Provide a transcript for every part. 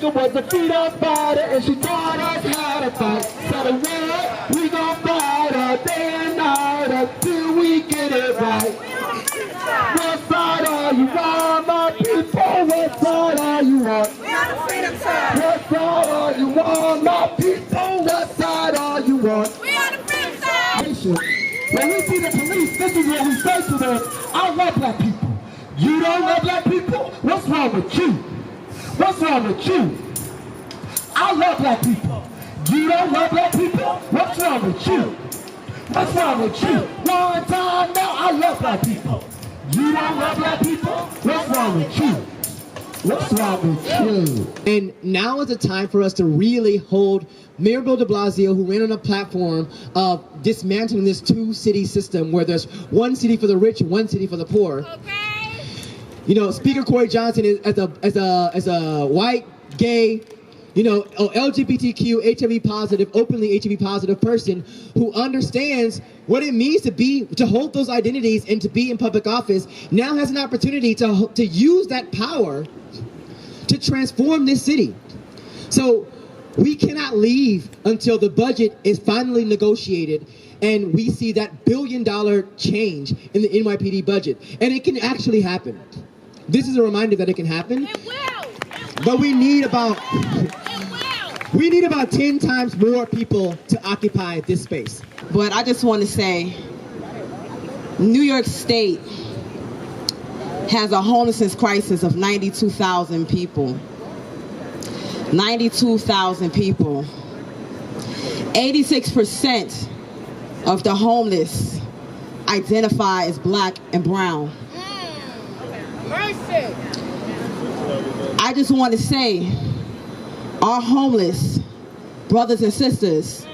Jamaica was a freedom fighter, and she taught us how to fight. Said what? We gon' fight all day and night until we get it right. What side are you on, my people? What side are you on? We on the freedom side. What side are you on, my people? What side are you on? We on the freedom side. When we see the police, this is what we say to them. I love black people. You don't love black people? What's wrong with you? What's wrong with you? I love black people. You don't love black people? What's wrong with you? What's wrong with you? One time now, I love black people. You don't love black people? What's wrong with you? What's wrong with you? And now is the time for us to really hold Mayor Bill de Blasio, who ran on a platform of dismantling this two-city system where there's one city for the rich, one city for the poor. Okay. You know, Speaker Corey Johnson is as a white, gay, LGBTQ, HIV positive, openly HIV positive person who understands what it means to hold those identities and to be in public office, now has an opportunity to use that power to transform this city. So we cannot leave until the budget is finally negotiated and we see that $1 billion change in the NYPD budget. And it can actually happen. This is a reminder that it can happen. It will. But we need about 10 times more people to occupy this space. But I just want to say, New York State has a homelessness crisis of 92,000 people. 92,000 people. 86% of the homeless identify as black and brown. Mercy. I just want to say, our homeless brothers and sisters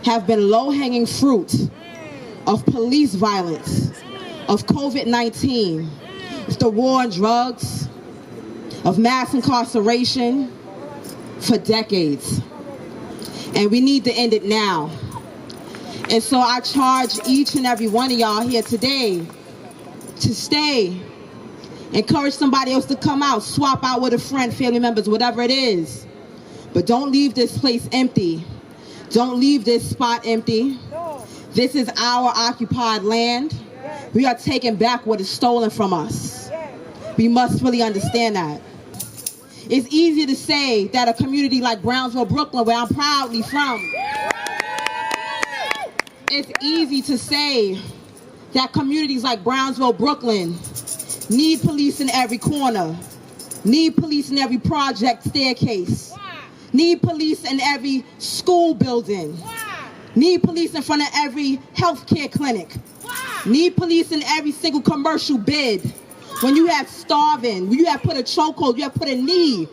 have been low-hanging fruit of police violence, of COVID-19, of the war on drugs, of mass incarceration for decades. And we need to end it now. And so I charge each and every one of y'all here today to stay. Encourage somebody else to come out, swap out with a friend, family members, whatever it is. But don't leave this place empty. Don't leave this spot empty. This is our occupied land. We are taking back what is stolen from us. We must really understand that. It's easy to say that a community like Brownsville, Brooklyn, where I'm proudly from, it's easy to say that communities like Brownsville, Brooklyn need police in every corner, need police in every project staircase, need police in every school building, need police in front of every healthcare clinic, need police in every single commercial bid. When you have starving, when you have put a chokehold, you have put a knee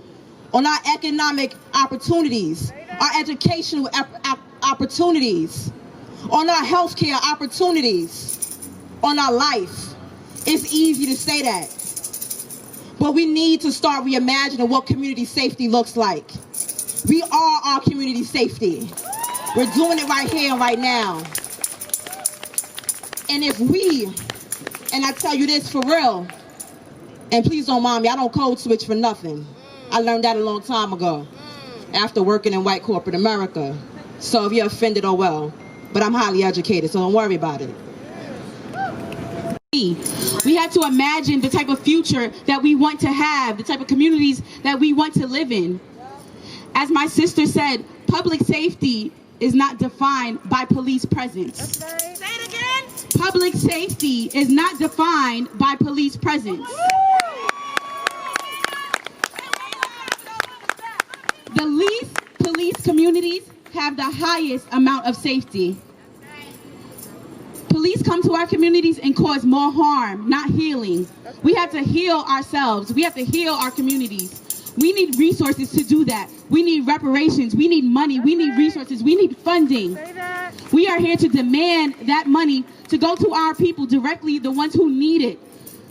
on our economic opportunities, our educational opportunities, on our healthcare opportunities, on our life. It's easy to say that. But we need to start reimagining what community safety looks like. We are our community safety. We're doing it right here and right now. And if we, and I tell you this for real, and please don't mind me, I don't code switch for nothing. I learned that a long time ago after working in white corporate America. So if you're offended, oh well. But I'm highly educated, so don't worry about it. We have to imagine the type of future that we want to have, the type of communities that we want to live in. As my sister said, public safety is not defined by police presence. Say it again. Public safety is not defined by police presence. The least police communities have the highest amount of safety. Police come to our communities and cause more harm, not healing. We have to heal ourselves. We have to heal our communities. We need resources to do that. We need reparations. We need money. We need resources. We need funding. We are here to demand that money to go to our people directly, the ones who need it,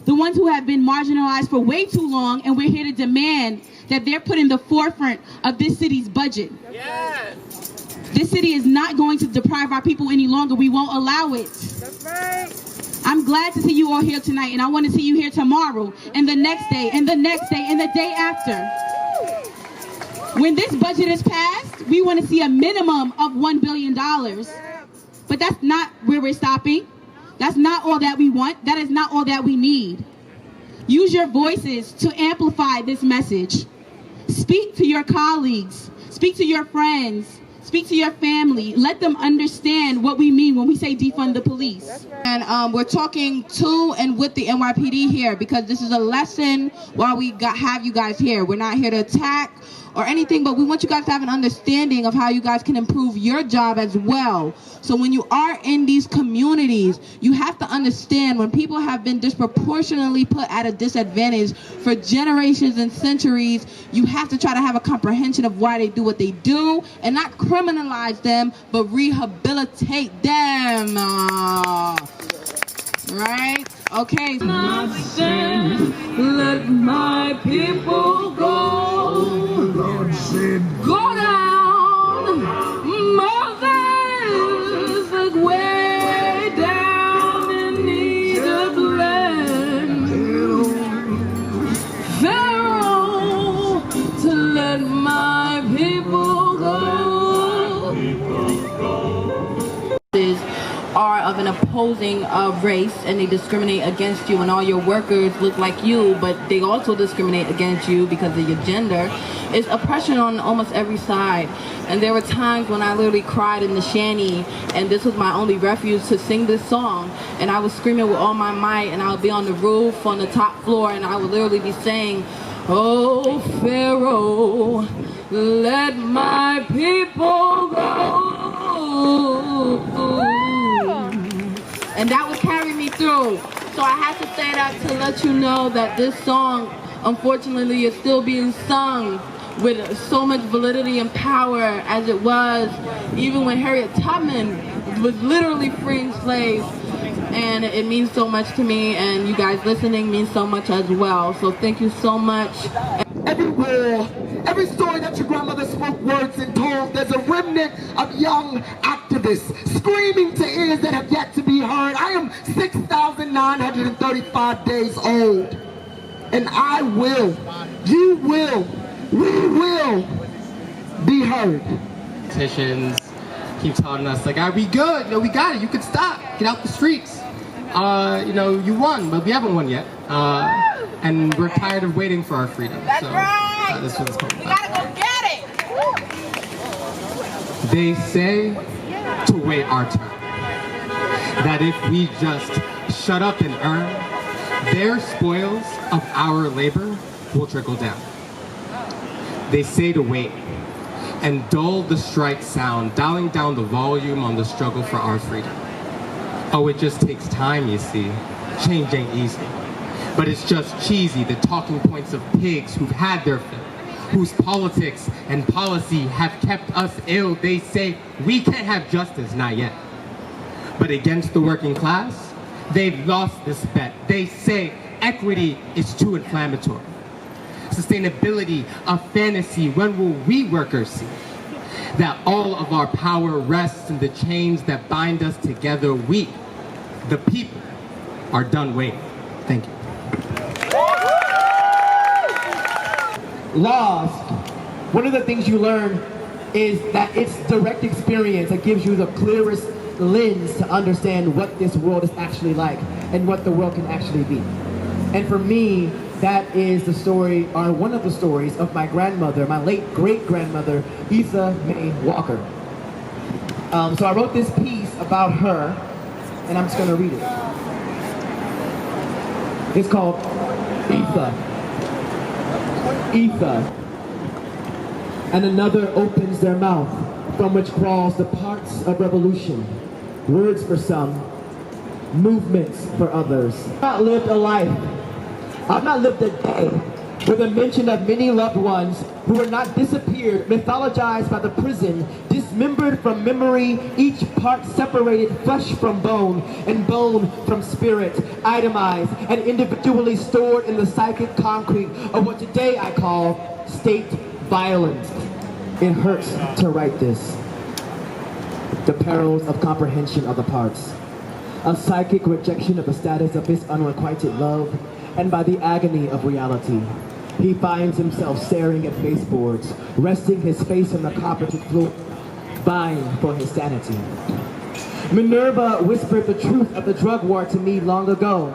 the ones who have been marginalized for way too long, and we're here to demand that they're put in the forefront of this city's budget. Yes. This city is not going to deprive our people any longer. We won't allow it. That's right. I'm glad to see you all here tonight, and I want to see you here tomorrow, and the next day, and the next day, and the day after. When this budget is passed, we want to see a minimum of $1 billion. But that's not where we're stopping. That's not all that we want. That is not all that we need. Use your voices to amplify this message. Speak to your colleagues. Speak to your friends. Speak to your family. Let them understand what we mean when we say defund the police. And we're talking to and with the NYPD here because this is a lesson while we have you guys here. We're not here to attack or anything, but we want you guys to have an understanding of how you guys can improve your job as well. So when you are in these communities, you have to understand when people have been disproportionately put at a disadvantage for generations and centuries, you have to try to have a comprehension of why they do what they do and not criminalize them, but rehabilitate them. Right? Okay. Let my people go. Go down, Moses, way down in Egypt land. Pharaoh, to let my people go. Are of an opposing race and they discriminate against you and all your workers look like you, but they also discriminate against you because of your gender. It's oppression on almost every side. And there were times when I literally cried in the shanty and this was my only refuge to sing this song, and I was screaming with all my might, and I would be on the roof on the top floor and I would literally be saying, oh Pharaoh, let my people go. And that would carry me through. So I had to say that to let you know that this song, unfortunately, is still being sung with so much validity and power as it was even when Harriet Tubman was literally freeing slaves. And it means so much to me, and you guys listening means so much as well. So thank you so much. Everywhere, every story that your grandmother spoke words and told, there's a remnant of young activists screaming to ears that have yet to be heard. I am 6,935 days old, and I will, you will, we will be heard. Politicians keep telling us, like, are we good? No, we got it. You can stop. Get out the streets. You know, you won, but we haven't won yet. And we're tired of waiting for our freedom. That's so, right. That's what it's called. We gotta go get it. They say to wait our turn. That if we just shut up and earn, their spoils of our labor will trickle down. They say to wait and dull the strike sound, dialing down the volume on the struggle for our freedom. Oh, it just takes time, you see. Change ain't easy. But it's just cheesy, the talking points of pigs who've had their fill, whose politics and policy have kept us ill. They say we can't have justice, not yet. But against the working class, they've lost this bet. They say equity is too inflammatory. Sustainability, a fantasy. When will we workers see that all of our power rests in the chains that bind us together? We, the people, are done waiting. Thank you. Lost, one of the things you learn is that it's direct experience that gives you the clearest lens to understand what this world is actually like and what the world can actually be. And for me, that is the story, or one of the stories of my grandmother, my late great-grandmother, Isa May Walker. So I wrote this piece about her, and I'm just going to read it. It's called Isa. Isa. And another opens their mouth, from which crawls the parts of revolution. Words for some, movements for others. I've not lived a life. I've not lived a day with a mention of many loved ones who were not disappeared, mythologized by the prison, dismembered from memory, each part separated, flesh from bone, and bone from spirit, itemized and individually stored in the psychic concrete of what today I call state violence. It hurts to write this. The perils of comprehension of the parts. A psychic rejection of the status of this unrequited love, and by the agony of reality. he finds himself staring at baseboards, resting his face on the carpeted floor, vying for his sanity. Minerva whispered the truth of the drug war to me long ago,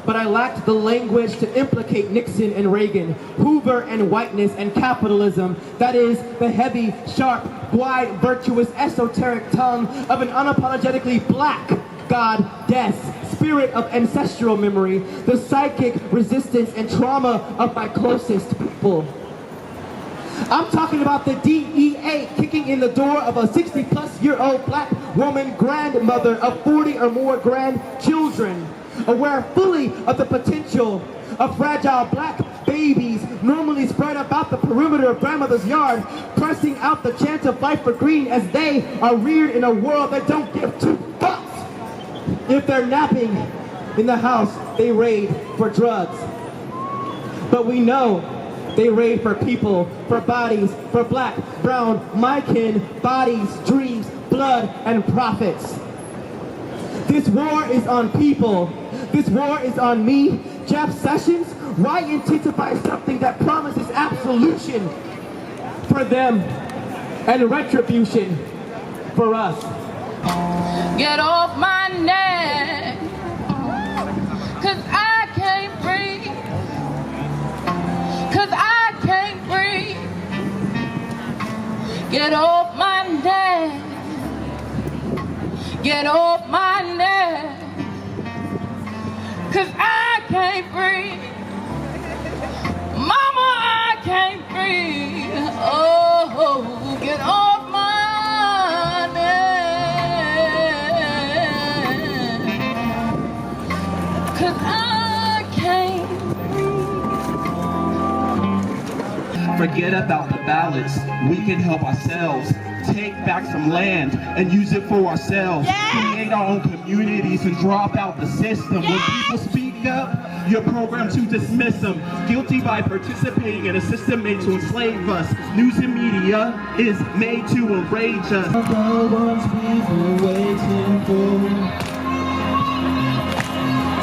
but I lacked the language to implicate Nixon and Reagan, Hoover and whiteness and capitalism. That is, the heavy, sharp, wide, virtuous, esoteric tongue of an unapologetically black goddess, spirit of ancestral memory, the psychic resistance and trauma of my closest people. I'm talking about the DEA kicking in the door of a 60-plus-year-old black woman grandmother of 40 or more grandchildren, aware fully of the potential of fragile black babies normally spread about the perimeter of grandmother's yard, pressing out the chance of life for green as they are reared in a world that don't give two fucks. If they're napping in the house, they raid for drugs. But we know they raid for people, for bodies, for black, brown, my kin, bodies, dreams, blood, and profits. This war is on people. This war is on me, Jeff Sessions. Why intensify something that promises absolution for them and retribution for us? Get off my neck, 'cause I can't breathe, 'cause I can't breathe. Get off my neck, get off my neck, 'cause I can't breathe. Mama, I can't breathe. Oh, get off my neck. 'Cause I can't breathe. Forget about the ballots. We can help ourselves. Take back some land and use it for ourselves. Create our own communities and drop out the system. When people speak up, you're programmed to dismiss them. Guilty by participating in a system made to enslave us. News and media is made to enrage us. The ones we've been waiting for.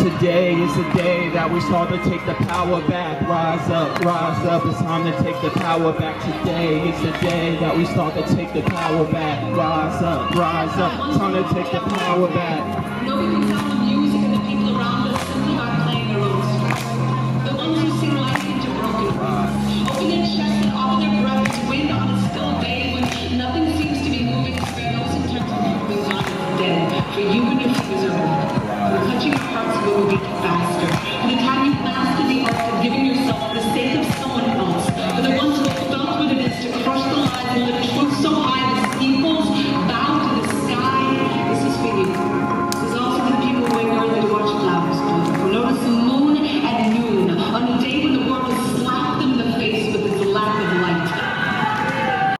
Today is the day that we start to take the power back. Rise up, it's time to take the power back. Today is the day that we start to take the power back. Rise up, time to take the power back.